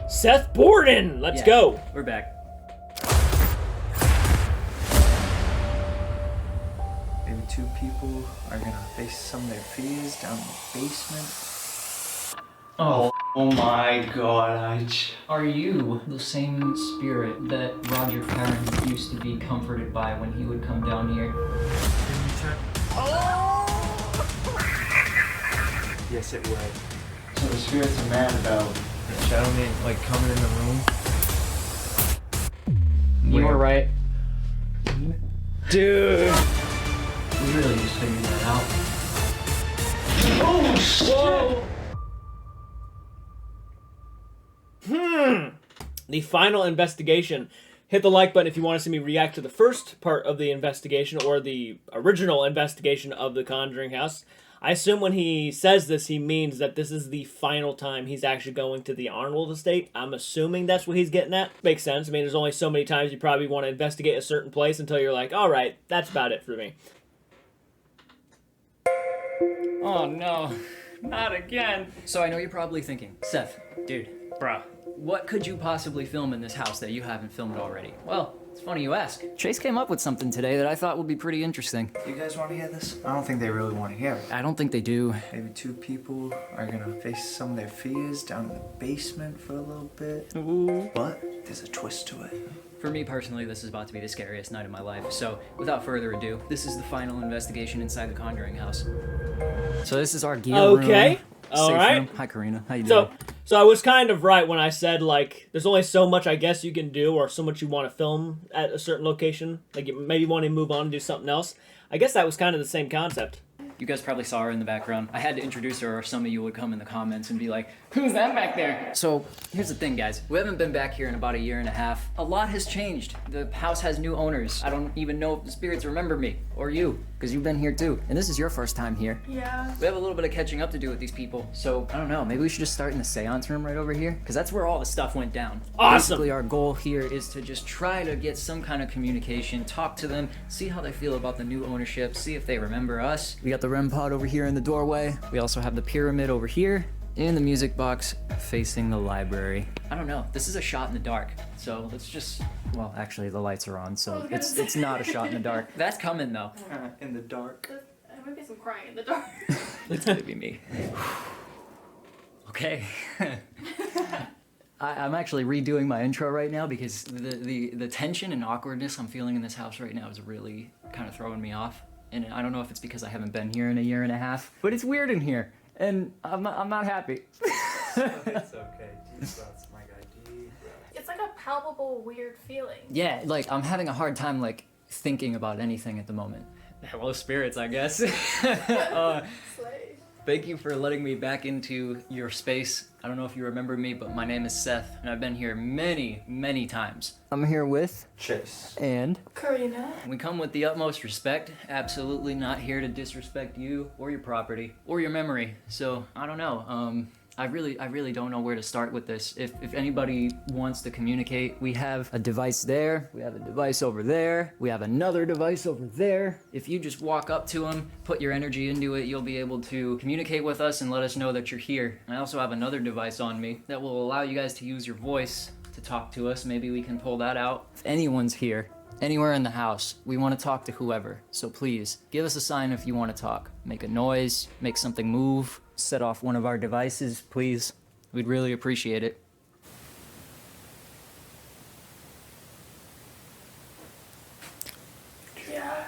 Seth Borden! Let's go! We're back. Maybe 2 people are gonna face some of their fears down in the basement. Oh, my god, are you the same spirit that Roger Farron used to be comforted by when he would come down here? Yes, it would. So the spirits are mad about the shadow man, like, coming in the room? You were right. Dude! We really just figured that out. Oh, shit! The final investigation. Hit the like button if you want to see me react to the first part of the investigation or the original investigation of the Conjuring house. I assume when he says this, he means that this is the final time he's actually going to the Arnold estate. I'm assuming that's what he's getting at. Makes sense. I mean, there's only so many times you probably want to investigate a certain place until you're like, all right, that's about it for me. Oh no, not again. So I know you're probably thinking, Seth, dude, bruh, what could you possibly film in this house that you haven't filmed already? Well, it's funny you ask. Chase came up with something today that I thought would be pretty interesting. You guys want to hear this? I don't think they really want to hear it. I don't think they do. Maybe 2 people are gonna face some of their fears down in the basement for a little bit. Ooh. But there's a twist to it. For me personally, this is about to be the scariest night of my life. So without further ado, this is the final investigation inside the Conjuring house. So this is our gear room. Okay. All safe right. room. Hi, Karina. How you doing? So I was kind of right when I said, like, there's only so much I guess you can do or so much you want to film at a certain location. Like, you maybe want to move on and do something else. I guess that was kind of the same concept. You guys probably saw her in the background. I had to introduce her or some of you would come in the comments and be like, who's that back there? So here's the thing, guys. We haven't been back here in about 1.5 years. A lot has changed. The house has new owners. I don't even know if the spirits remember me or you, because you've been here too. And this is your first time here. Yeah. We have a little bit of catching up to do with these people. So I don't know, maybe we should just start in the seance room right over here, because that's where all the stuff went down. Awesome. Basically, our goal here is to just try to get some kind of communication, talk to them, see how they feel about the new ownership, see if they remember us. We got the REM pod over here in the doorway. We also have the pyramid over here, and the music box facing the library. I don't know, this is a shot in the dark. So let's just, well, actually the lights are on, so it's not a shot in the dark. That's coming though. In the dark. There might be some crying in the dark. It's gonna be me. Okay. I'm actually redoing my intro right now because the tension and awkwardness I'm feeling in this house right now is really kind of throwing me off. And I don't know if it's because I haven't been here in 1.5 years, but it's weird in here, and I'm not happy. It's okay. Deep breaths, my guy. Deep breaths. It's like a palpable, weird feeling. Yeah, like I'm having a hard time like thinking about anything at the moment. Hello, spirits, I guess. Slay. Thank you for letting me back into your space. I don't know if you remember me, but my name is Seth, and I've been here many, many times. I'm here with Chase. and Karina. we come with the utmost respect. Absolutely not here to disrespect you or your property or your memory. So I don't know. I really don't know where to start with this. If anybody wants to communicate, we have a device there, we have a device over there, we have another device over there. If you just walk up to them, put your energy into it, you'll be able to communicate with us and let us know that you're here. I also have another device on me that will allow you guys to use your voice to talk to us. Maybe we can pull that out. If anyone's here, anywhere in the house, we want to talk to whoever. So please, give us a sign if you want to talk. Make a noise, make something move, set off one of our devices, please. We'd really appreciate it. Yeah.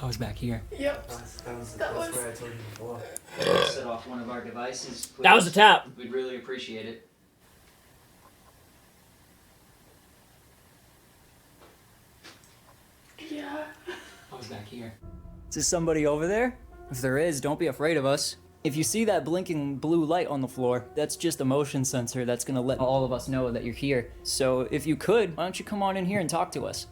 I was back here. Yep. That was where I told you before. Set off one of our devices, please. That was a tap. We'd really appreciate it. Yeah. I was back here. Is there somebody over there? If there is, don't be afraid of us. If you see that blinking blue light on the floor, that's just a motion sensor that's gonna let all of us know that you're here. So if you could, why don't you come on in here and talk to us?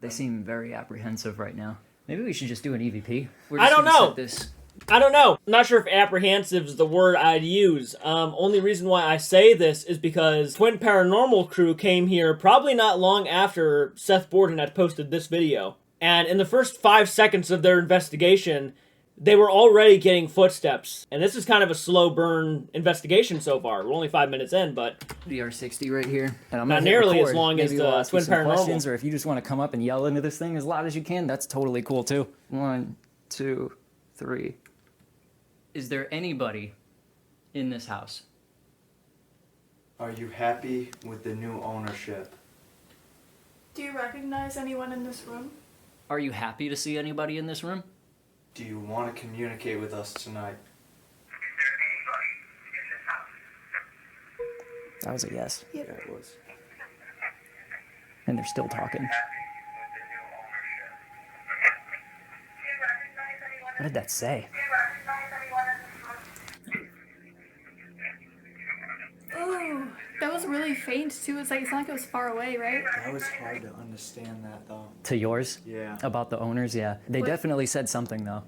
They seem very apprehensive right now. Maybe we should just do an EVP. We're I just don't gonna know. set this. I don't know. I'm not sure if apprehensive is the word I'd use. Only reason why I say this is because Twin Paranormal Crew came here probably not long after Seth Borden had posted this video. And in the first 5 seconds of their investigation, they were already getting footsteps. And this is kind of a slow burn investigation so far. We're only 5 minutes in, but... DR60 right here. And I'm Not gonna hit nearly record. as long as Maybe the we'll ask you Twin some Paranormal. questions, or if you just want to come up and yell into this thing as loud as you can, that's totally cool too. 1, 2, 3. Is there anybody in this house? Are you happy with the new ownership? Do you recognize anyone in this room? Are you happy to see anybody in this room? Do you want to communicate with us tonight? That was a yes. Yeah, it was. And they're still talking. What did that say? Ooh, that was really faint too. It's not like it was far away, right? That was hard to understand that though. To yours? Yeah. About the owners, yeah. They What? definitely said something though.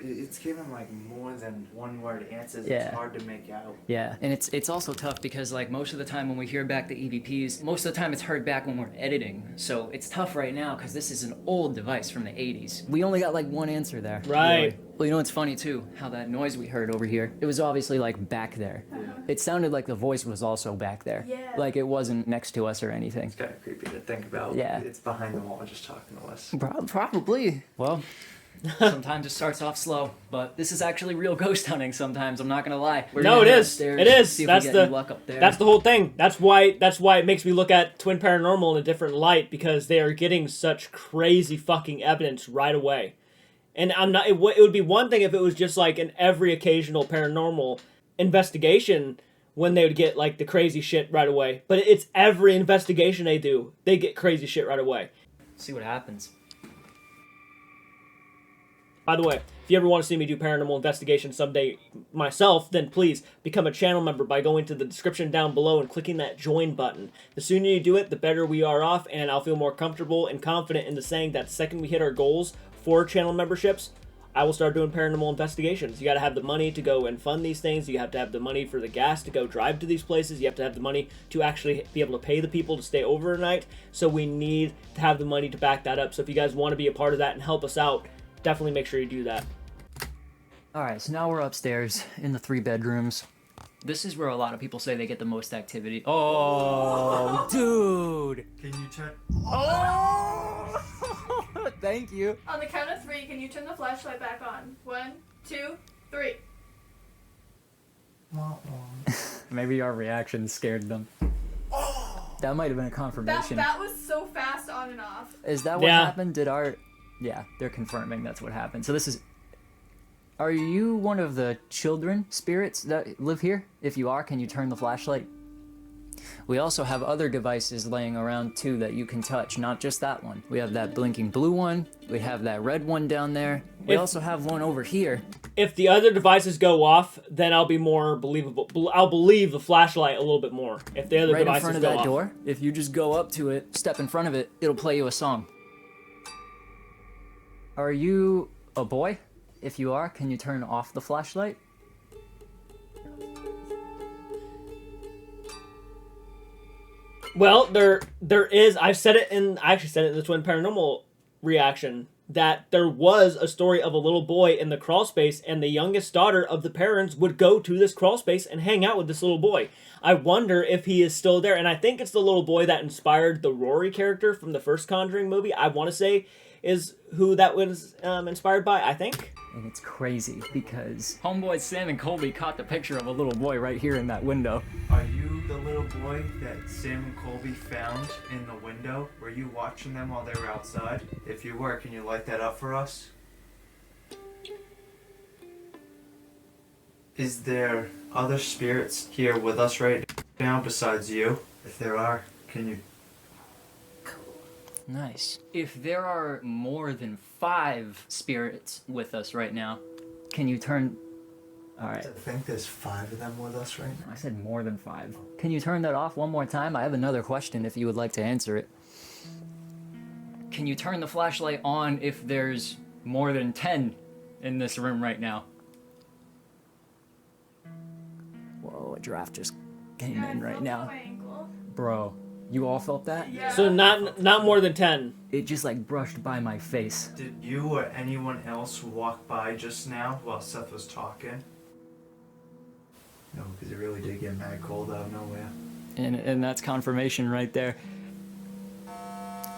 It's given like more than one word answers. Yeah. It's hard to make out. Yeah, and it's also tough because like most of the time when we hear back the EVPs, most of the time it's heard back when we're editing. So it's tough right now because this is an old device from the 80s. We only got like one answer there. Right. Really. Well, you know what's funny too? How that noise we heard over here, it was obviously like back there. It sounded like the voice was also back there. Yeah. Like it wasn't next to us or anything. It's kind of creepy to think about. Yeah. It's behind the wall just talking to us. Probably. Well, sometimes it starts off slow, but this is actually real ghost hunting sometimes, I'm not gonna lie. We're No, gonna it head is. upstairs, It is. see if That's we get the any luck up there. that's the whole thing. That's why it makes me look at Twin Paranormal in a different light, because they are getting such crazy fucking evidence right away. And I'm not. It would be one thing if it was just like an every occasional paranormal investigation when they would get like the crazy shit right away. But it's every investigation they do, they get crazy shit right away. See what happens. By the way, if you ever want to see me do paranormal investigation someday myself, then please become a channel member by going to the description down below and clicking that join button. The sooner you do it, the better we are off, and I'll feel more comfortable and confident in the saying that the second we hit our goals for channel memberships, I will start doing paranormal investigations. You got to have the money to go and fund these things. You have to have the money for the gas to go drive to these places. You have to have the money to actually be able to pay the people to stay overnight. So we need to have the money to back that up. So if you guys want to be a part of that and help us out, definitely make sure you do that. Alright, so now we're upstairs in the 3 bedrooms. This is where a lot of people say they get the most activity. Oh, dude! Can you turn? Oh! Thank you. On the count of 3, can you turn the flashlight back on? 1, 2, 3. Maybe our reaction scared them. That might have been a confirmation. That was so fast on and off. Is that what Yeah. happened? Yeah, they're confirming that's what happened. So this is... Are you one of the children spirits that live here? If you are, can you turn the flashlight? We also have other devices laying around too that you can touch, not just that one. We have that blinking blue one, we have that red one down there. We also have one over here. If the other devices go off, then I'll be more believable. I'll believe the flashlight a little bit more. If the other Right in devices front of go that off. door, if you just go up to it, step in front of it, it'll play you a song. Are you a boy? If you are, can you turn off the flashlight? Well, there is. I actually said it in the Twin Paranormal reaction that there was a story of a little boy in the crawl space, and the youngest daughter of the parents would go to this crawl space and hang out with this little boy. I wonder if he is still there, and I think it's the little boy that inspired the Rory character from the first Conjuring movie. I want to say is who that was inspired by, I think. And it's crazy because homeboys Sam and Colby caught the picture of a little boy right here in that window. Are you the little boy that Sam and Colby found in the window? Were you watching them while they were outside? If you were, can you light that up for us? Is there other spirits here with us right now besides you? If there are, can you... Nice. If there are more than 5 spirits with us right now, can you turn... Alright. I think there's 5 of them with us right now. I said more than 5. Can you turn that off one more time? I have another question if you would like to answer it. Can you turn the flashlight on if there's more than 10 in this room right now? Whoa, a giraffe just came in right now. Bro, You all felt that? Yeah. So not more than 10. It just like brushed by my face. Did you or anyone else walk by just now while Seth was talking? No, because it really did get mad cold out of nowhere. And that's confirmation right there.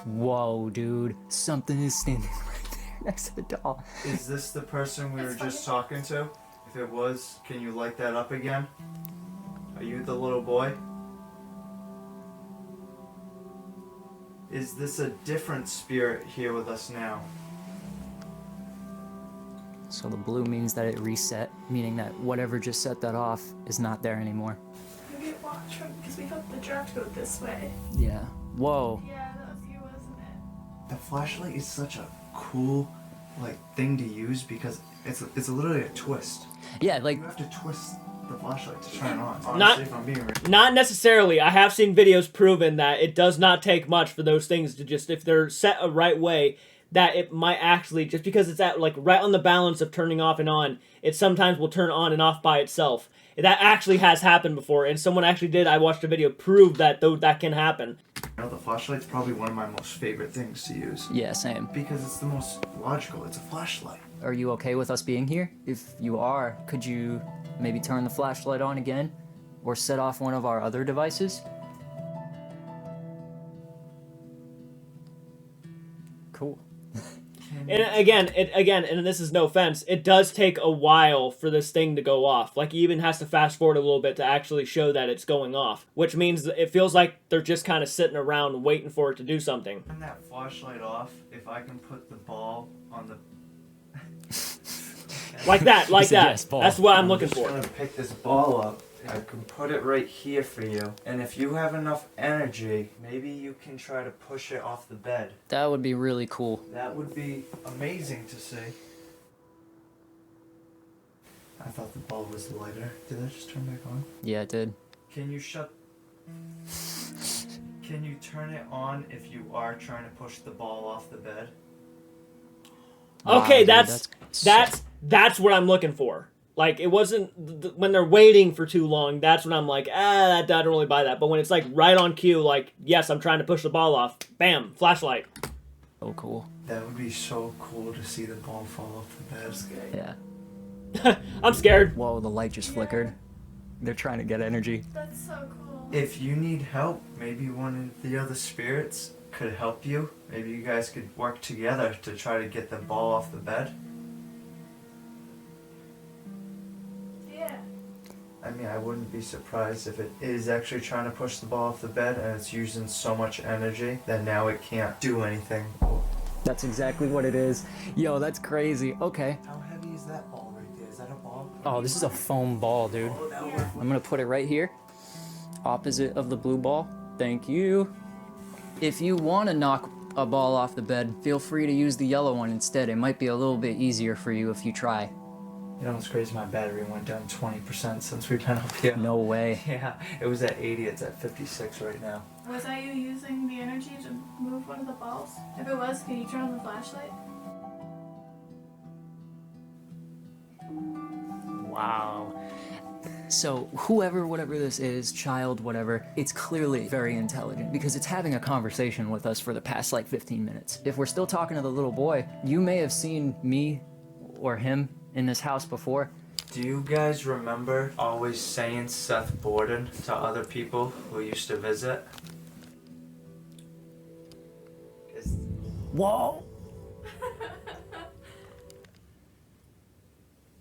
Whoa, dude. Something is standing right there next to the doll. Is this the person we were just talking to? If it was, can you light that up again? Are you the little boy? Is this a different spirit here with us now? So the blue means that it reset, meaning that whatever just set that off is not there anymore. Maybe it walked from, because we thought the draft go this way. Yeah. Whoa. Yeah, that was you, wasn't it? The flashlight is such a cool, thing to use because it's literally a twist. Yeah, like, You have to twist the flashlight to turn it on. Honestly, Not- if I'm being real. Not necessarily. I have seen videos proven that it does not take much for those things to just, if they're set a right way, that it might actually, just because it's at right on the balance of turning off and on, it sometimes will turn on and off by itself. That actually has happened before, and someone actually did, I watched a video, prove that that can happen. You know, the flashlight's probably one of my most favorite things to use. yeah, same. Because it's the most logical. It's a flashlight. Are you okay with us being here? If you are, could you maybe turn the flashlight on again? Or set off one of our other devices? Cool. And again, and this is no offense, it does take a while for this thing to go off. Like, he even has to fast forward a little bit to actually show that it's going off. Which means that it feels like they're just kind of sitting around waiting for it to do something. Turn that flashlight off if I can put the ball on the... Like that, like said that. yes, ball. That's what I'm looking just for. gonna pick this ball up. I can put it right here for you. And if you have enough energy, maybe you can try to push it off the bed. That would be really cool. That would be amazing to see. I thought the ball was lighter. Did that just turn back on? Yeah, it did. Can you Can you turn it on if you are trying to push the ball off the bed? Okay, Wow, dude, that's what I'm looking for. Like, it wasn't when they're waiting for too long. That's when I'm like, I don't really buy that. But when it's like right on cue, like, yes, I'm trying to push the ball off. Bam, flashlight. so cool. That would be so cool to see the ball fall off the bed. Yeah. I'm scared. Whoa, the light just flickered. They're trying to get energy. That's so cool. If you need help, maybe one of the other spirits could help you. Maybe you guys could work together to try to get the ball off the bed. Yeah. I mean, I wouldn't be surprised if it is actually trying to push the ball off the bed and it's using so much energy that now it can't do anything. That's exactly what it is. Yo, that's crazy. Okay. How heavy is that ball right there? Is that a ball? Oh, this is a foam ball, dude. Oh, that would... I'm gonna put it right here, opposite of the blue ball. Thank you. If you want to knock a ball off the bed, feel free to use the yellow one instead. It might be a little bit easier for you if you try. You know, it's crazy. My battery went down 20% since we've been up here. No way. Yeah, it was at 80. It's at 56 right now. Was that you using the energy to move one of the balls? If it was, can you turn on the flashlight? Wow. So whoever, whatever this is, child, whatever, it's clearly very intelligent because it's having a conversation with us for the past 15 minutes. If we're still talking to the little boy, you may have seen me or him in this house before. Do you guys remember always saying Seth Borden to other people who used to visit? Whoa!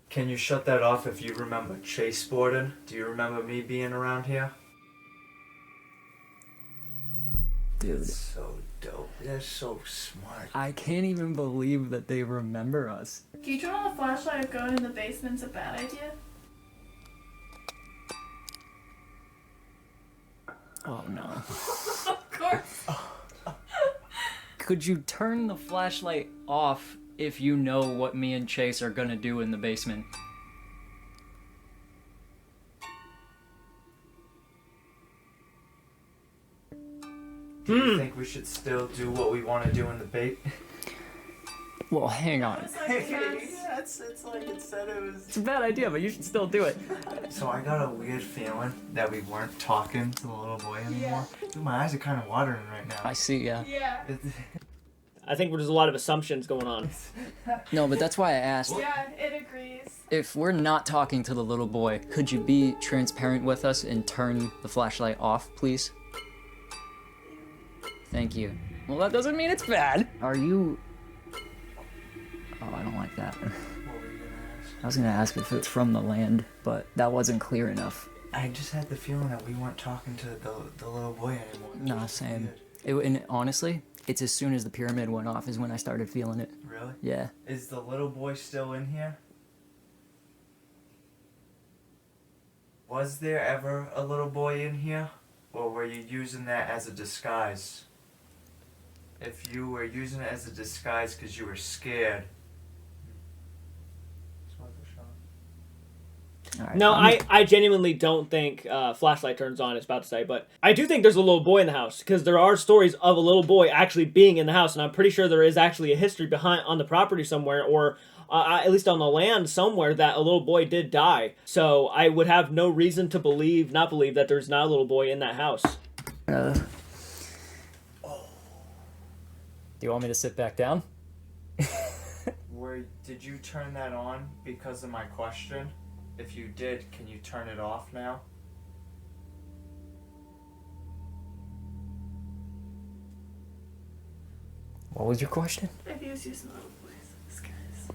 Can you shut that off if you remember Chase Borden? Do you remember me being around here? Dude, That's so dope. They're so smart. I can't even believe that they remember us. Can you turn on the flashlight if going in the basement's a bad idea? Oh no. Of course. Could you turn the flashlight off if you know what me and Chase are gonna do in the basement? Do you think we should still do what we want to do in the bait? Well, hang on. Yeah, it's like it said it was. It's a bad idea, but you should still do it. So I got a weird feeling that we weren't talking to the little boy anymore. Dude, my eyes are kind of watering right now. I see, yeah. Yeah. I think there's a lot of assumptions going on. No, but that's why I asked. Yeah, it agrees. If we're not talking to the little boy, could you be transparent with us and turn the flashlight off, please? Thank you. Well, that doesn't mean it's bad. Are you... Oh, I don't like that. What were you gonna ask? I was gonna ask if it's from the land, but that wasn't clear enough. I just had the feeling that we weren't talking to the little boy anymore. Nah, same. And honestly, it's as soon as the pyramid went off is when I started feeling it. Really? Yeah. Is the little boy still in here? Was there ever a little boy in here? Or were you using that as a disguise? If you were using it as a disguise because you were scared. All right, No, I genuinely don't think flashlight turns on, it's about to say, but I do think there's a little boy in the house, because there are stories of a little boy actually being in the house, and I'm pretty sure there is actually a history behind on the property somewhere, or at least on the land somewhere, that a little boy did die. So I would have no reason to not believe that there's not a little boy in that house. Do you want me to sit back down? Did you turn that on because of my question? If you did, can you turn it off now? What was your question? If he was using little boys, this guy's.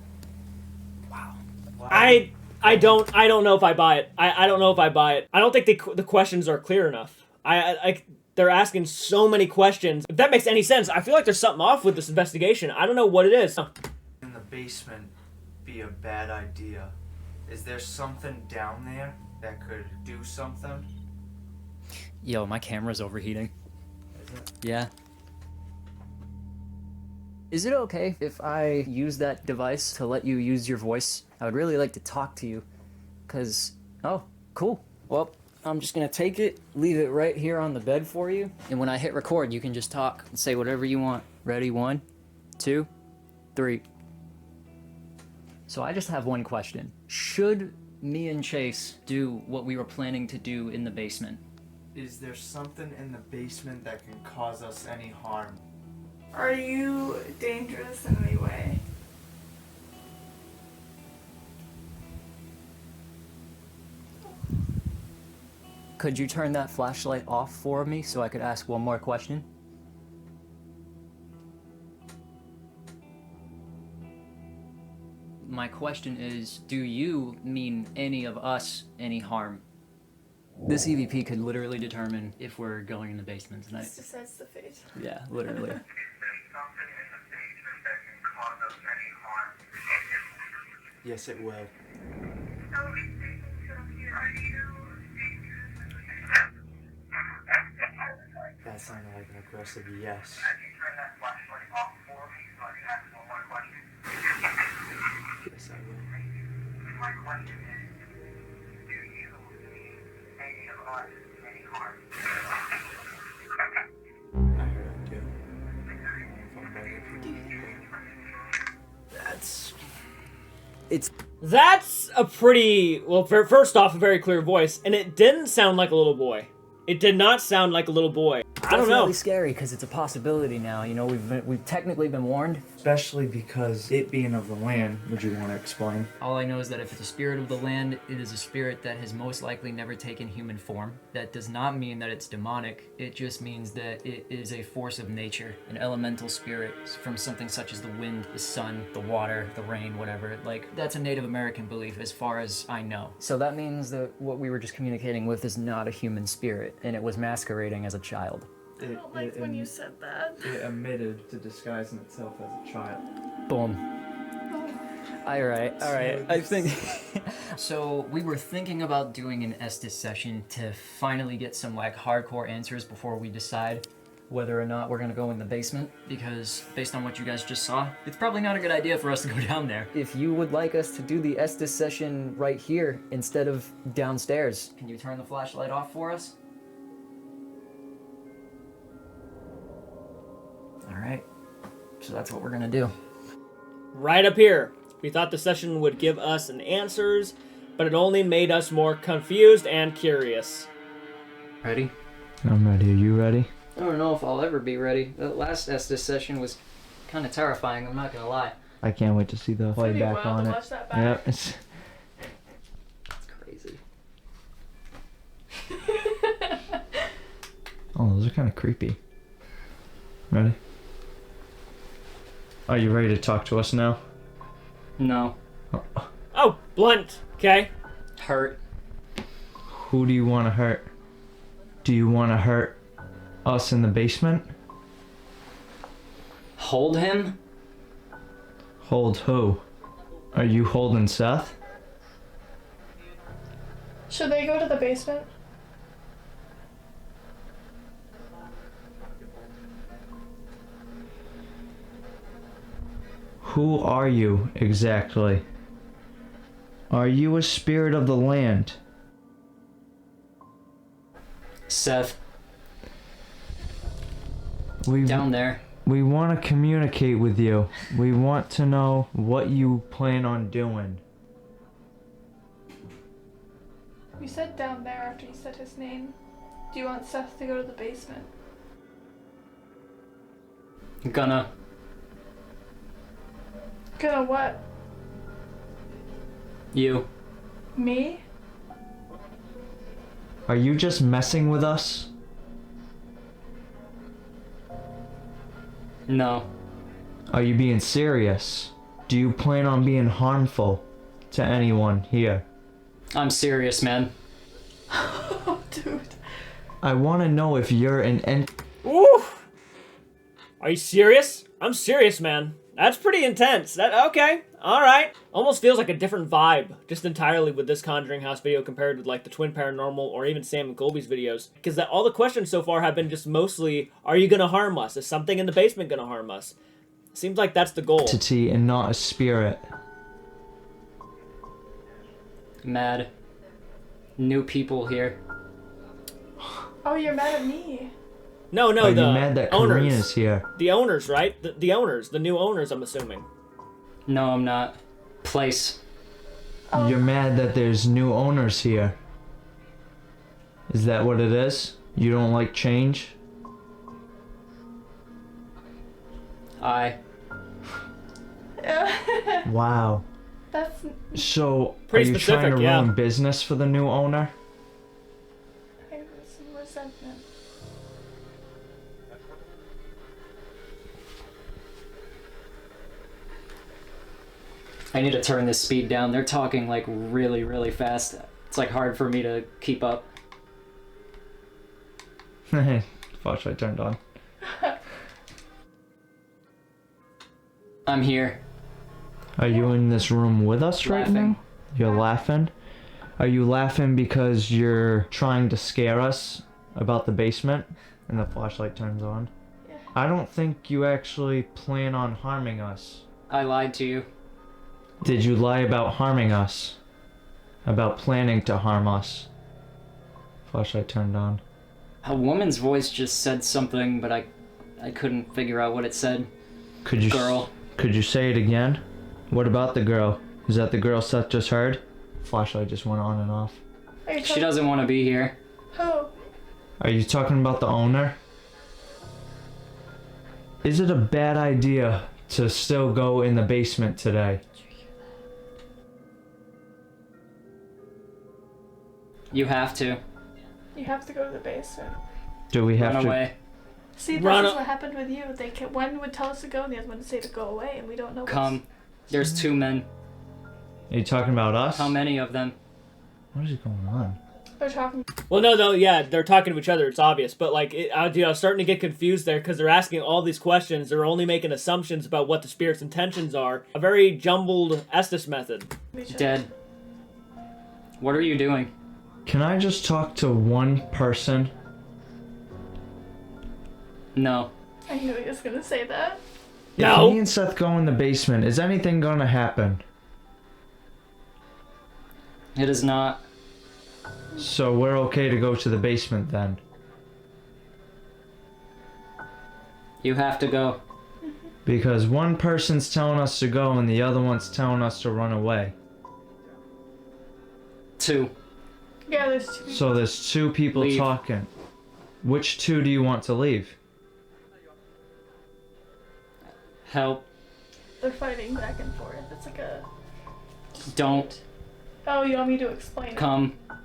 Wow. I don't know if I buy it. I don't know if I buy it. I don't think the questions are clear enough. They're asking so many questions. If that makes any sense, I feel like there's something off with this investigation. I don't know what it is. In the basement be a bad idea. Is there something down there that could do something? Yo, my camera's overheating. Is it? Yeah. Is it okay if I use that device to let you use your voice? I would really like to talk to you. Cause, oh, cool. Well, I'm just gonna take it, leave it right here on the bed for you. And when I hit record, you can just talk and say whatever you want. Ready? 1, 2, 3. So I just have one question. Should me and Chase do what we were planning to do in the basement? Is there something in the basement that can cause us any harm? Are you dangerous in any way? Could you turn that flashlight off for me so I could ask one more question? My question is, do you mean any of us any harm? This EVP could literally determine if we're going in the basement tonight. This decides the fate. Yeah, literally. Yes, it will. That sounded like an aggressive yes. Yes, I will. My question is, do you mean any of us any harm? I heard I do. If I'm better, if you That's a pretty, well, first off, a very clear voice, and it didn't sound like a little boy. It did not sound like a little boy. I don't know. It's really scary because it's a possibility now. You know, we've technically been warned. Especially because it being of the land, would you want to explain? All I know is that if it's a spirit of the land, it is a spirit that has most likely never taken human form. That does not mean that it's demonic. It just means that it is a force of nature, an elemental spirit from something such as the wind, the sun, the water, the rain, whatever. Like, that's a Native American belief as far as I know. So that means that what we were just communicating with is not a human spirit, and it was masquerading as a child. I don't like when you said that. It admitted to disguising itself as a child. Boom. Alright, I think... So, we were thinking about doing an Estes session to finally get some, like, hardcore answers before we decide whether or not we're gonna go in the basement, because based on what you guys just saw, it's probably not a good idea for us to go down there. If you would like us to do the Estes session right here instead of downstairs, can you turn the flashlight off for us? Alright, so that's what we're gonna do. right up here. We thought the session would give us an answers, but it only made us more confused and curious. Ready? I'm ready. Are you ready? I don't know if I'll ever be ready. The last Estes session was kind of terrifying, I'm not gonna lie. I can't wait to see the playback on it. Watch that back. Yep. It's It's crazy. Oh, those are kind of creepy. Ready? Are you ready to talk to us now? No. Oh, blunt. Okay. Hurt. Who do you want to hurt? Do you want to hurt us in the basement? Hold him? Hold who? Are you holding Seth? Should they go to the basement? Who are you exactly? Are you a spirit of the land? Seth, We down there. We want to communicate with you. We want to know what you plan on doing. You said down there after you said his name. Do you want Seth to go to the basement? Gonna. Gonna what? You. Me? Are you just messing with us? No. Are you being serious? Do you plan on being harmful to anyone here? I'm serious, man. Oh, dude. I want to know if you're an Ooh. Are you serious? I'm serious, man. That's pretty intense. Okay. All right. Almost feels like a different vibe, just entirely with this Conjuring House video compared with like the Twin Paranormal or even Sam and Colby's videos. Because all the questions so far have been just mostly, are you going to harm us? Is something in the basement going to harm us? Seems like that's the goal. entity and not a spirit. Mad. New people here. Oh, you're mad at me. No, Are the you mad that owners. Karina's here? The owners, right? The owners. The new owners, I'm assuming. No, I'm not. Place. Oh. You're mad that there's new owners here. Is that what it is? You don't like change? Wow. That's So, Pretty are you specific, trying to yeah. ruin business for the new owner? I have some resentment. I need to turn this speed down. They're talking like really, really fast. It's like hard for me to keep up. Flashlight turned on. I'm here. Are you in this room with us right Laughing. now? You're laughing? Are you laughing because you're trying to scare us about the basement? And the flashlight turns on. Yeah. I don't think you actually plan on harming us. I lied to you. Did you lie about harming us? About planning to harm us? Flashlight turned on. A woman's voice just said something, but I couldn't figure out what it said. Could you Girl. Could you say it again? What about the girl? Is that the girl Seth just heard? Flashlight just went on and off. Are you She talking- doesn't want to be here. Who? Are you talking about the owner? Is it a bad idea to still go in the basement today? You have to. You have to go to the basement. Do we have Run to? away. See, this Run is up- what happened with you. One would tell us to go, and the other one would say to go away, and we don't know. Come. There's 2 men. Are you talking about us? How many of them? What is going on? They're talking. Well, no, yeah, they're talking to each other. It's obvious, but like, I was starting to get confused there because they're asking all these questions. They're only making assumptions about what the spirit's intentions are. A very jumbled Estes method. Dead. What are you doing? Can I just talk to one person? No. I knew he was gonna say that. No. If me and Seth go in the basement, is anything gonna happen? It is not. So we're okay to go to the basement then. You have to go. Because one person's telling us to go and the other one's telling us to run away. 2. Yeah, there's 2. So there's 2 people Leave. talking. Which 2 do you want to leave? Help. They're fighting back and forth. It's like a... Don't Oh, you want me to explain come. it?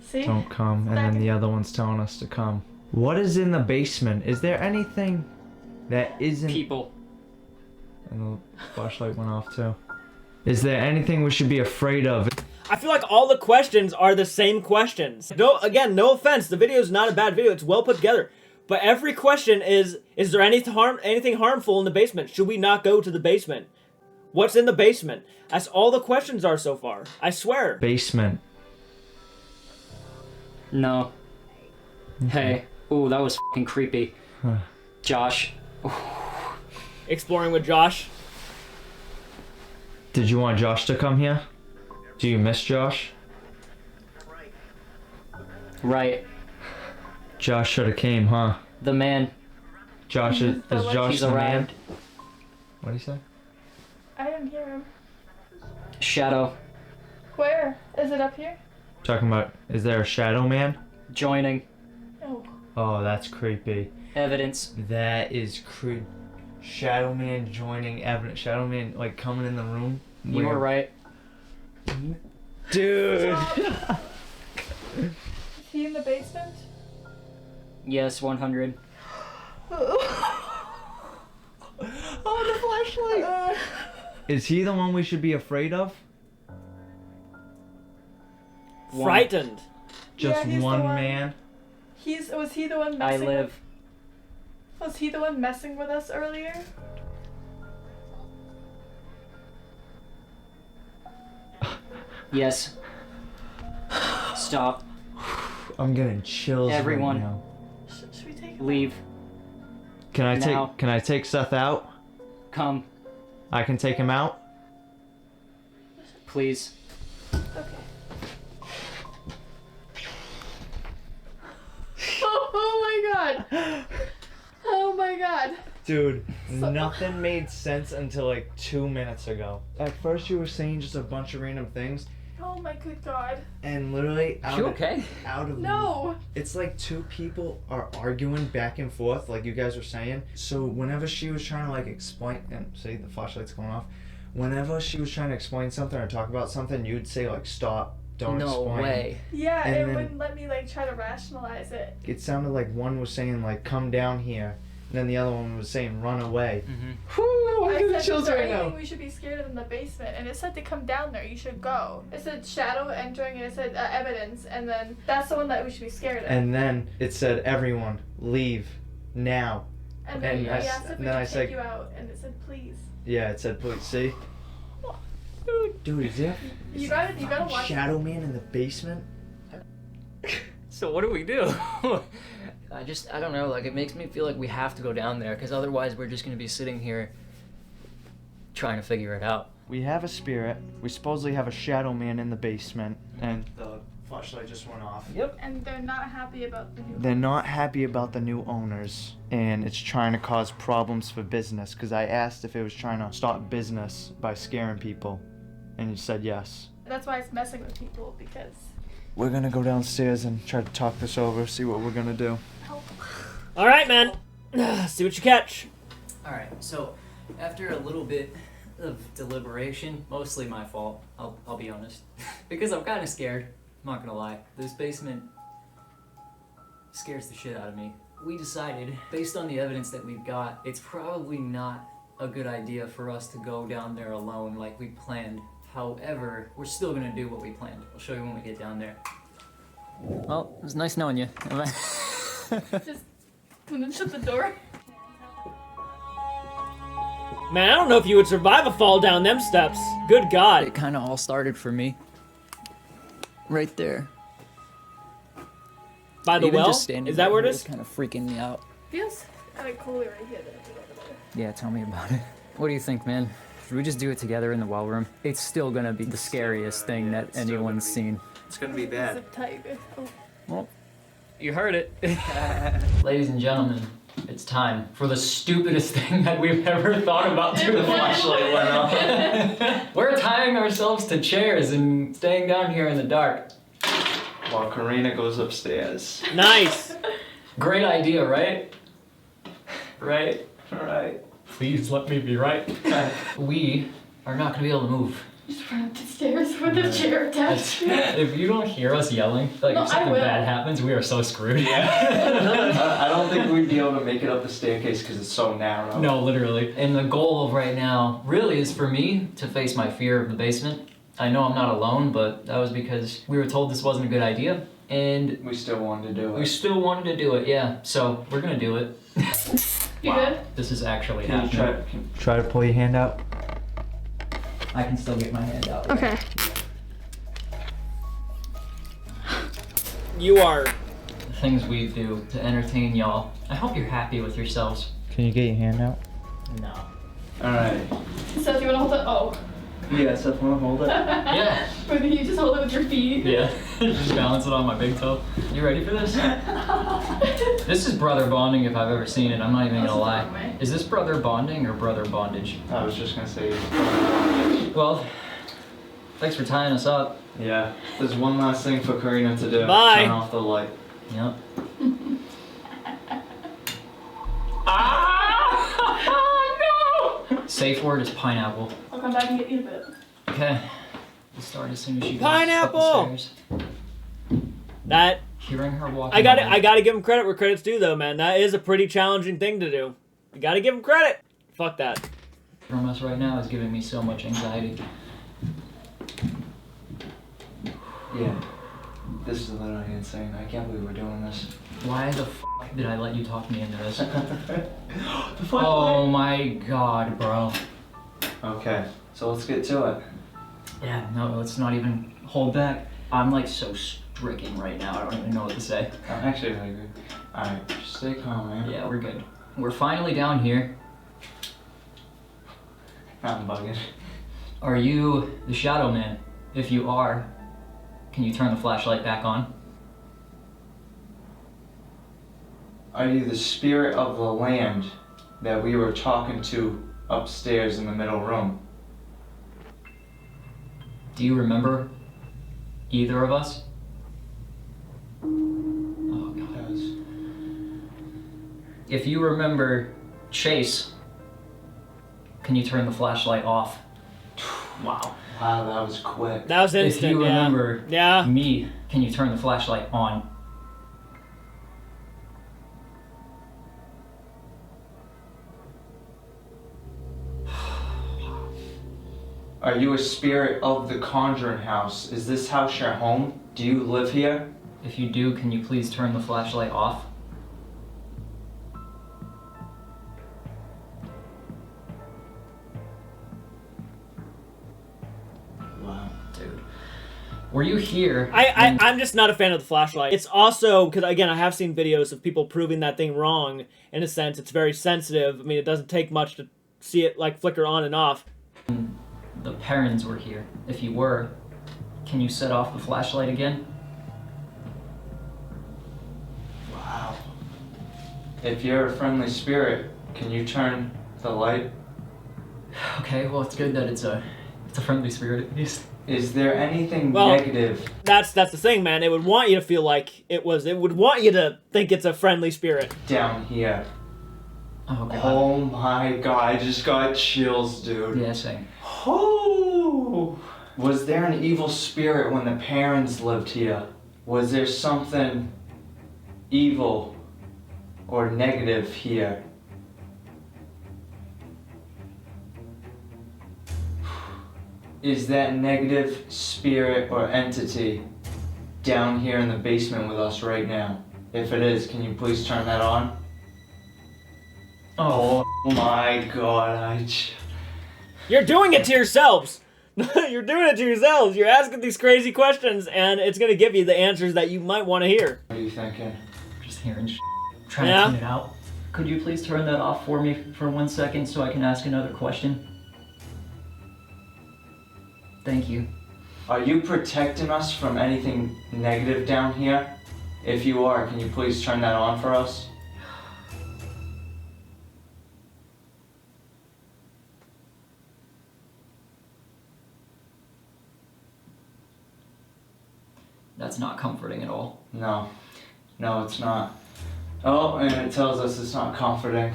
See? Don't come, and then the other one's telling us to come. What is in the basement? Is there anything that isn't... People. And the flashlight went off too. Is there anything we should be afraid of? I feel like all the questions are the same questions. No, again, no offense. The video is not a bad video. It's well put together. But every question is there anything harmful in the basement? Should we not go to the basement? What's in the basement? That's all the questions are so far. I swear. Basement. No. Hey. Ooh, that was fucking creepy. Josh. Exploring with Josh. Did you want Josh to come here? Do you miss Josh? Right. Josh should have came, huh? The man. Josh is Josh He's the man? arrived. What'd he say? I didn't hear him. Shadow. Where? Is it up here? Talking about, is there a shadow man? Joining. Oh. Oh, that's creepy. Evidence. That is creepy. Shadow man joining evidence. Shadow man like coming in the room. You were right. Dude. Is he in the basement? Yes, 100. Oh, the flashlight. Is he the one we should be afraid of? Frightened. Just Yeah, he's the one one. man? Was he the one I messing live. Was he the one messing with us earlier? Yes. Stop. I'm getting chills Everyone. right now. Should we take him? Leave. Can I Now. take Seth out? Come. I can take him out? Please. Okay. Oh my god! Oh my god! Dude, nothing made sense until like 2 minutes ago. At first you were saying just a bunch of random things, Oh my good god. and literally out You of, okay? out of No! it's like 2 people are arguing back and forth, like you guys were saying. So whenever she was trying to like explain, and see the flashlight's going off. Whenever she was trying to explain something or talk about something, you'd say like stop, don't No explain. way. Yeah, And it then- wouldn't let me like try to rationalize it. It sounded like one was saying like come down here, and then the other one was saying run away. Mm-hmm. Whew, I'm I getting said, chills is there right anything now. we should be scared of in the basement? And it said to come down there, you should go. It said shadow entering, and it said evidence, and then that's the one that we should be scared of. And then it said everyone leave now. And then and we I asked if we then could I take said- you out, and it said please. Yeah, it said please see. Dude, is there You gotta a watch. shadow man in the basement? So what do we do? I don't know, like it makes me feel like we have to go down there because otherwise we're just going to be sitting here trying to figure it out. We have a spirit. We supposedly have a shadow man in the basement, and the flashlight just went off. Yep. And they're not happy about the new. They're not happy about the new owners, and it's trying to cause problems for business. Because I asked if it was trying to stop business by scaring people, and you said yes. That's why it's messing with people because. We're gonna go downstairs and try to talk this over, see what we're gonna do. All right, man. See what you catch. Alright, so after a little bit of deliberation, mostly my fault, I'll be honest, because I'm kind of scared, I'm not gonna lie. This basement scares the shit out of me. We decided, based on the evidence that we've got, it's probably not a good idea for us to go down there alone like we planned. However, we're still gonna do what we planned. I'll show you when we get down there. Well, it was nice knowing you. Just. And then shut the door. Man, I don't know if you would survive a fall down them steps. Good God. It kind of all started for me. Right there. By the Even well? just standing Is that where it there is? was kind of freaking me out. Feels kind of cooler right here than it did over there. Yeah, tell me about it. What do you think, man? Should we just do it together in the well room? It's still gonna be the scariest thing that it's still anyone's seen. It's gonna be bad. Zip tight. Oh. Well, you heard it. Ladies and gentlemen, It's time for the stupidest thing that we've ever thought about doing. The flashlight went off. We're tying ourselves to chairs and staying down here in the dark. While Karina goes upstairs. Nice. Great idea, right? Right? Alright. Please let me be right. We are not gonna be able to move. Just run up the stairs with the chair attached. If you don't hear us yelling, like No, if something I will. bad happens, we are so screwed. I don't think we'd be able to make it up the staircase because it's so narrow. No, literally. And the goal of right now really is for me to face my fear of the basement. I know I'm not alone, but that was because we were told this wasn't a good idea, and We still wanted to do it. we still wanted to do it, yeah. So we're gonna do it. You good? This is actually Can you happening. Try to pull your hand out. I can still get my hand out. Okay. You are. The things we do to entertain y'all. I hope you're happy with yourselves. Can you get your hand out? No. Alright. Seth, you wanna hold it? Oh. Yeah, Seth, wanna hold it? Yeah. Or can you just hold it with your feet? Yeah. Just balance it on my big toe. You ready for this? This is brother bonding if I've ever seen it. I'm not even gonna lie. Is this brother bonding or brother bondage? I was just gonna say. Well, thanks for tying us up. Yeah. There's one last thing for Karina to do. Bye. Turn off the light. Yep. Ah! No! Safe word is pineapple. I'll come back and get you a bit. Okay. We'll start as soon as she goes Pineapple! up the stairs. That Hearing her walking. I got it. away. I gotta give him credit where credit's due, though, man. That is a pretty challenging thing to do. You gotta give him credit. Fuck that. From us right now is giving me so much anxiety. Yeah. This is literally insane. I can't believe we're doing this. Why the f did I let you talk me into this? The Oh my god, bro. Okay, so let's get to it. Yeah, no, let's not even hold back. I'm like so stricken right now. I don't even know what to say. I'm actually really good. Alright, just stay calm, man. Yeah, we're good. We're finally down here. I'm bugging. Are you the Shadow Man? If you are, can you turn the flashlight back on? Are you the spirit of the land that we were talking to upstairs in the middle room? Do you remember either of us? Oh god. If you remember Chase, can you turn the flashlight off? Wow. Wow, that was quick. That was instant. If you yeah. remember Yeah. me, can you turn the flashlight on? Are you a spirit of the Conjuring house? Is this house your home? Do you live here? If you do, can you please turn the flashlight off? Wow. Dude. Were you here? I'm just not a fan of the flashlight. It's also, because again, I have seen videos of people proving that thing wrong. In a sense, it's very sensitive. I mean, it doesn't take much to see it like flicker on and off. The parents were here. If you were, can you set off the flashlight again? Wow. If you're a friendly spirit, can you turn the light? Okay, well it's good that it's a friendly spirit at least. Is there anything Well- negative? That's the thing, man. It would want you to feel like it would want you to think it's a friendly spirit. Down here? Oh god. Oh my god, I just got chills, dude. Yeah, same. Oh. Was there an evil spirit when the parents lived here? Was there something evil or negative here? Is that negative spirit or entity down here in the basement with us right now? If it is, can you please turn that on? Oh, Oh my god, You're doing it to yourselves. You're doing it to yourselves. You're asking these crazy questions, and it's gonna give you the answers that you might want to hear. What are you thinking? just hearing trying Yeah? to tune it out. Could you please turn that off for me for 1 second so I can ask another question? Thank you. Are you protecting us from anything negative down here? If you are, can you please turn that on for us? That's not comforting at all. No. No, it's not. Oh, and it tells us it's not comforting.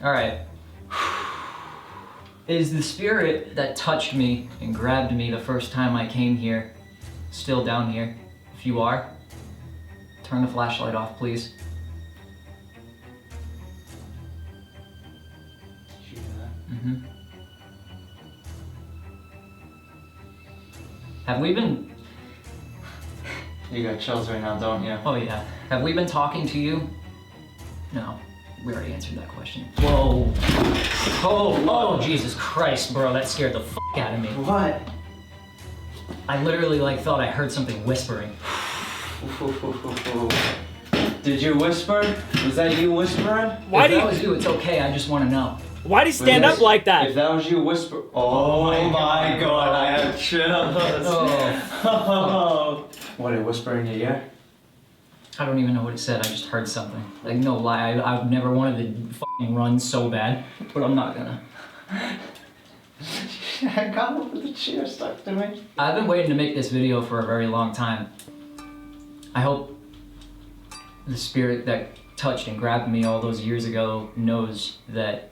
Alright. Is the spirit that touched me and grabbed me the first time I came here still down here? If you are, turn the flashlight off, please. Did you hear that? Mm-hmm. Have we been... You got chills right now, don't you? Oh yeah. Have we been talking to you? No. We already answered that question. Whoa. Oh, Jesus Christ, bro. That scared the f*** out of me. What? I literally like thought I heard something whispering. Did you whisper? Was that you whispering? Why if do that you? was you, it's okay. I just want to know. Why do you stand up like that? If that was you whisper... Oh my god, I have chills. Oh. What, did it whisper in your ear? I don't even know what it said. I just heard something. Like, no lie. I've never wanted to fucking run so bad, but I'm not gonna. I got over the chair stuck to me. I've been waiting to make this video for a very long time. I hope the spirit that touched and grabbed me all those years ago knows that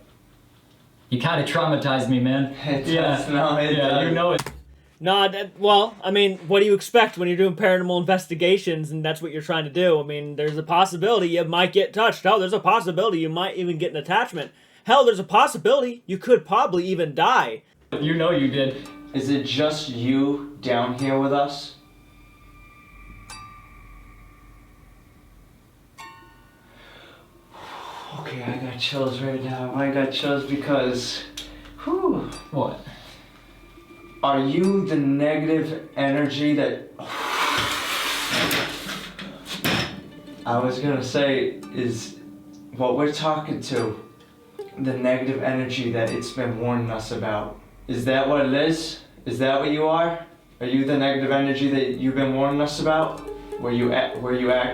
you kind of traumatized me, man. It does, no, it yeah, does. you know it. No, well, I mean, what do you expect when you're doing paranormal investigations and that's what you're trying to do? I mean, there's a possibility you might get touched. Hell, there's a possibility you might even get an attachment. Hell, there's a possibility you could probably even die. You know you did. Is it just you down here with us? Okay, I got chills right now. I got chills because... Whew. What? Are you the negative energy that... I was gonna say, is what we're talking to the negative energy that it's been warning us about? Is that what it is? Is that what you are? Are you the negative energy that you've been warning us about? Where you act?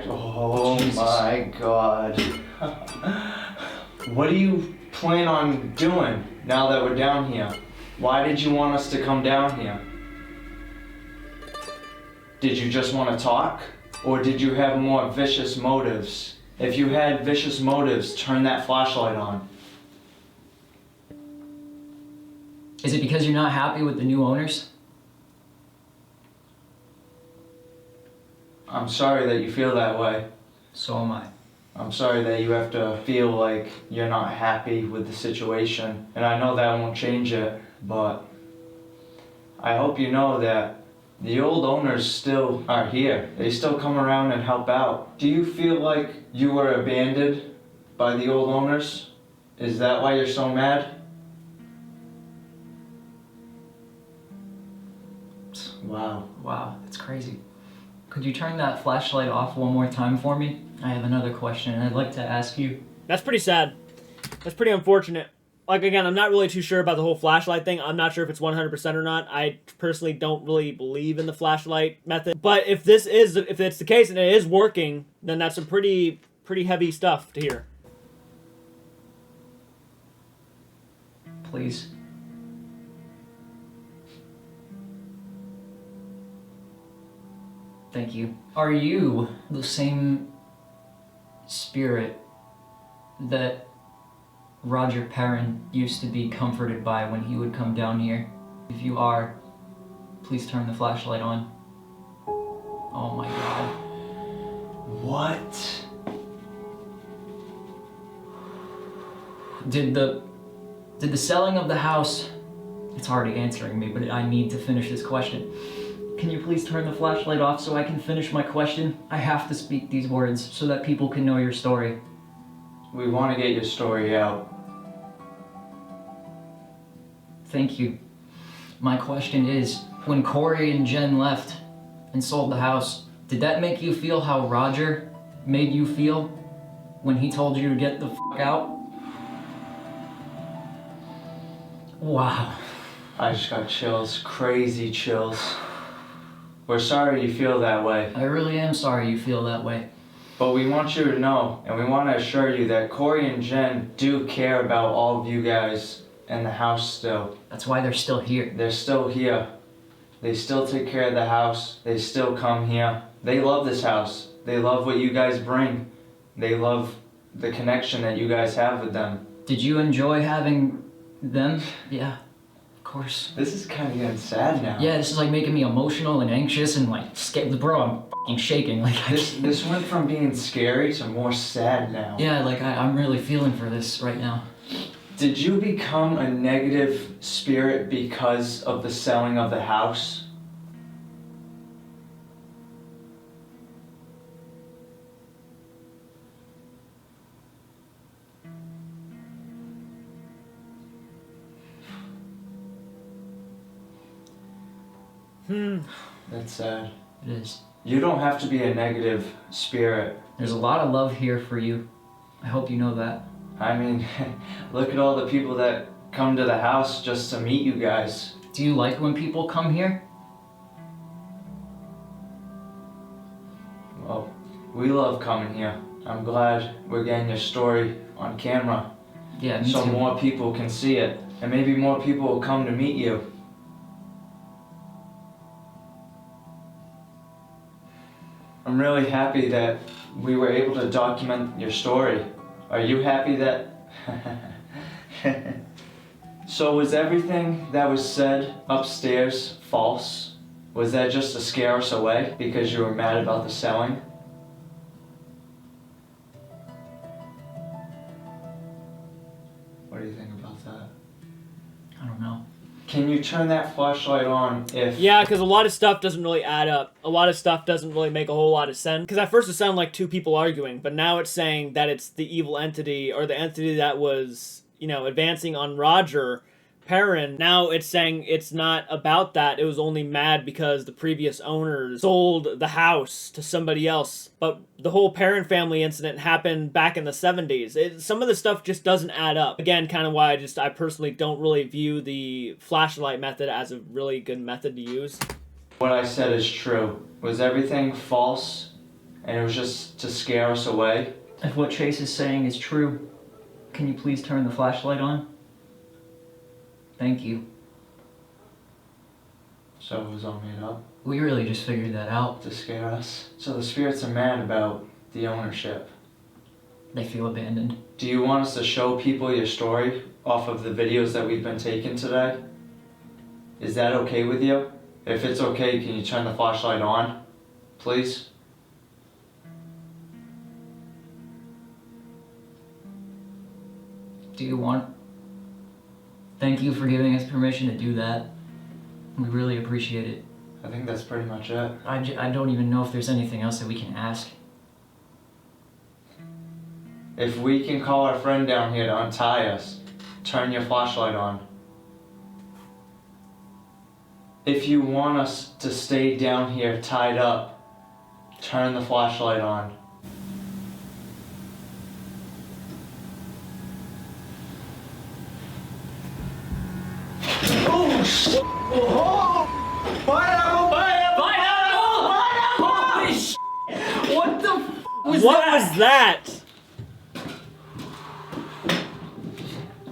Oh Jesus. my god. What do you plan on doing now that we're down here? Why did you want us to come down here? Did you just want to talk? Or did you have more vicious motives? If you had vicious motives, turn that flashlight on. Is it because you're not happy with the new owners? I'm sorry that you feel that way. So am I. I'm sorry that you have to feel like you're not happy with the situation. And I know that won't change it, but I hope you know that the old owners still are here. They still come around and help out. Do you feel like you were abandoned by the old owners? Is that why you're so mad? Wow. Wow, that's crazy. Could you turn that flashlight off one more time for me? I have another question and I'd like to ask you. That's pretty sad. That's pretty unfortunate. Like, again, I'm not really too sure about the whole flashlight thing. I'm not sure if it's 100% or not. I personally don't really believe in the flashlight method. But if it's the case and it is working, then that's some pretty heavy stuff to hear. Please. Thank you. Are you the same spirit that Roger Perrin used to be comforted by when he would come down here? If you are, please turn the flashlight on. Oh my god. What? Did the selling of the house... It's already answering me, but I need to finish this question. Can you please turn the flashlight off so I can finish my question? I have to speak these words so that people can know your story. We want to get your story out. Thank you. My question is, when Corey and Jen left and sold the house, did that make you feel how Roger made you feel when he told you to get the fuck out? Wow. I just got chills, crazy chills. We're sorry you feel that way, I really am sorry you feel that way. but we want you to know, and we want to assure you that Corey and Jen do care about all of you guys in the house still. That's why they're still here. They're still here. They still take care of the house. They still come here. They love this house. They love what you guys bring. They love the connection that you guys have with them. Did you enjoy having them? Yeah, of course. This is kind of getting sad now. Yeah, this is like making me emotional and anxious and like scared. Bro, I'm fucking shaking. Like This went from being scary to more sad now. Yeah, like I'm really feeling for this right now. Did you become a negative spirit because of the selling of the house? That's sad. It is. You don't have to be a negative spirit. There's a lot of love here for you. I hope you know that. I mean, look at all the people that come to the house just to meet you guys. Do you like when people come here? Well, we love coming here. I'm glad we're getting your story on camera. Yeah, me So too. more people can see it. And maybe more people will come to meet you. I'm really happy that we were able to document your story. Are you happy that... So was everything that was said upstairs false? Was that just to scare us away because you were mad about the selling? What do you think about that? I don't know. Can you turn that flashlight on if... Yeah, because a lot of stuff doesn't really add up. A lot of stuff doesn't really make a whole lot of sense. Because at first it sounded like two people arguing, but now it's saying that it's the evil entity, or the entity that was, you know, advancing on Roger Perrin. Now it's saying it's not about that. It was only mad because the previous owners sold the house to somebody else. But the whole Perrin family incident happened back in the 70s. Some of the stuff just doesn't add up. Again, kind of why I personally don't really view the flashlight method as a really good method to use. What I said is true. Was everything false and it was just to scare us away? If what Chase is saying is true, can you please turn the flashlight on? Thank you. So it was all made up? We really just figured that out. To scare us? So the spirits are mad about the ownership. They feel abandoned. Do you want us to show people your story off of the videos that we've been taking today? Is that okay with you? If it's okay, can you turn the flashlight on, please? Do you want... Thank you for giving us permission to do that. We really appreciate it. I think that's pretty much it. I don't even know if there's anything else that we can ask. If we can call our friend down here to untie us, turn your flashlight on. If you want us to stay down here tied up, turn the flashlight on. Oh shit! Oh! Pineapple! Holy shit! What the f was What that? was that?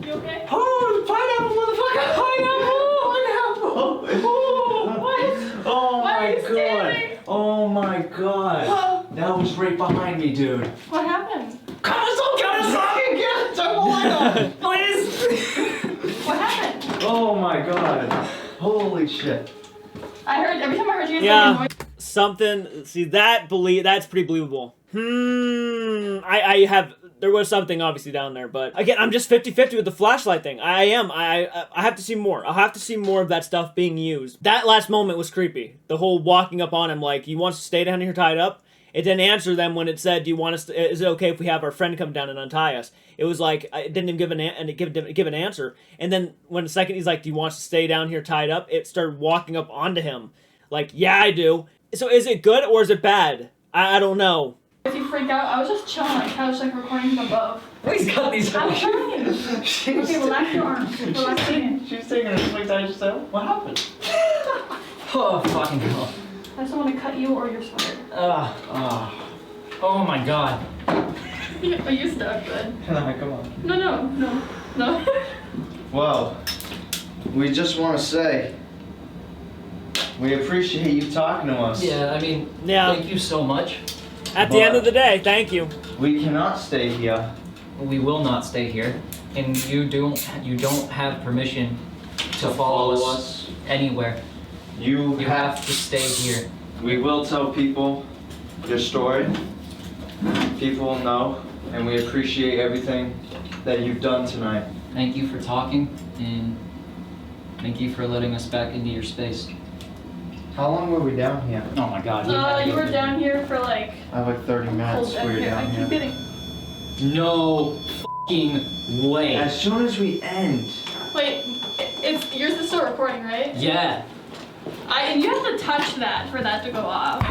You okay? Oh, pineapple, motherfucker! Pineapple! Oh, What? oh Why are my you god! standing? Oh my god! That was right behind me, dude. What happened? Cut us off! Get it! Turn the light on! Please! What happened? Oh my god! Holy shit! I heard every time I heard you. Yeah. Noise. Something, see, that's pretty believable. I have, there was something obviously down there, but again, I'm just 50-50 with the flashlight thing. I have to see more. I'll have to see more of that stuff being used. That last moment was creepy. The whole walking up on him like, you want us to stay down here tied up? It didn't answer them when it said, do you want us to, is it okay if we have our friend come down and untie us? It was like, it didn't even give an answer. And then when the second he's like, do you want us to stay down here tied up? It started walking up onto him. Like, yeah, I do. So is it good or is it bad? I don't know. If you freak out, I was just chilling on my couch, like recording from above. He's got these. I'm trying. Okay, relax your arms. Relax your hands. She was taking a swing to yourself. What happened? Oh, fucking hell. I just want to cut you or your sweater. Oh my god. Are you stuck, bud? Come on. No. Well, we just want to say We appreciate you talking to us. Yeah, I mean, Yeah. thank you so much. At the end of the day, thank you. We cannot stay here. We will not stay here, and you don't have permission to follow us anywhere. You You have to stay here. We will tell people your story. People will know, and we appreciate everything that you've done tonight. Thank you for talking, and thank you for letting us back into your space. How long were we down here? Oh my God. we had to You go were to- down here for like. I have like 30 minutes. Hold We were here. I down keep here. getting. No fucking way. As soon as we end. Wait, it's yours is still recording, right? Yeah, And you have to touch that for that to go off.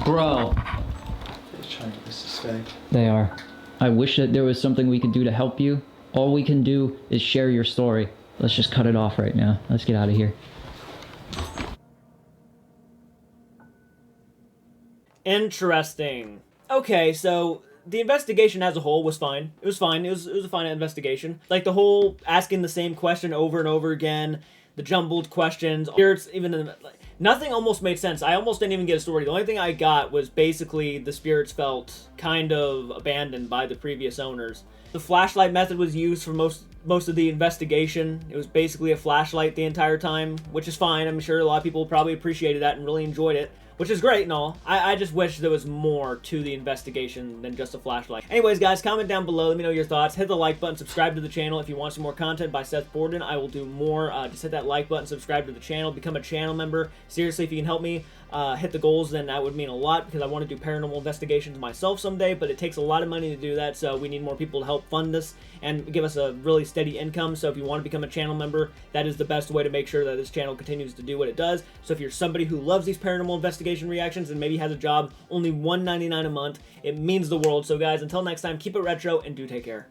bro. They're trying to get us to stay. They are. I wish that there was something we could do to help you. All we can do is share your story. Let's just cut it off right now. Let's get out of here. Interesting. Okay, so the investigation as a whole was fine. It was fine. It was a fine investigation. Like the whole asking the same question over and over again, the jumbled questions, spirits, nothing almost made sense. I almost didn't even get a story. The only thing I got was basically the spirits felt kind of abandoned by the previous owners. The flashlight method was used for most of the investigation. It was basically a flashlight the entire time, which is fine. I'm sure a lot of people probably appreciated that and really enjoyed it, which is great and all. I just wish there was more to the investigation than just a flashlight. Anyways, guys, comment down below. Let me know your thoughts. Hit the like button. Subscribe to the channel if you want some more content by Seth Borden. I will do more. Just hit that like button. Subscribe to the channel. Become a channel member. Seriously, if you can help me hit the goals, then that would mean a lot because I want to do paranormal investigations myself someday, but it takes a lot of money to do that, so we need more people to help fund this and give us a really steady income. So if you want to become a channel member, that is the best way to make sure that this channel continues to do what it does. So if you're somebody who loves these paranormal investigation reactions and maybe has a job, only $1.99 a month, it means the world. So guys, until next time, keep it retro and do take care.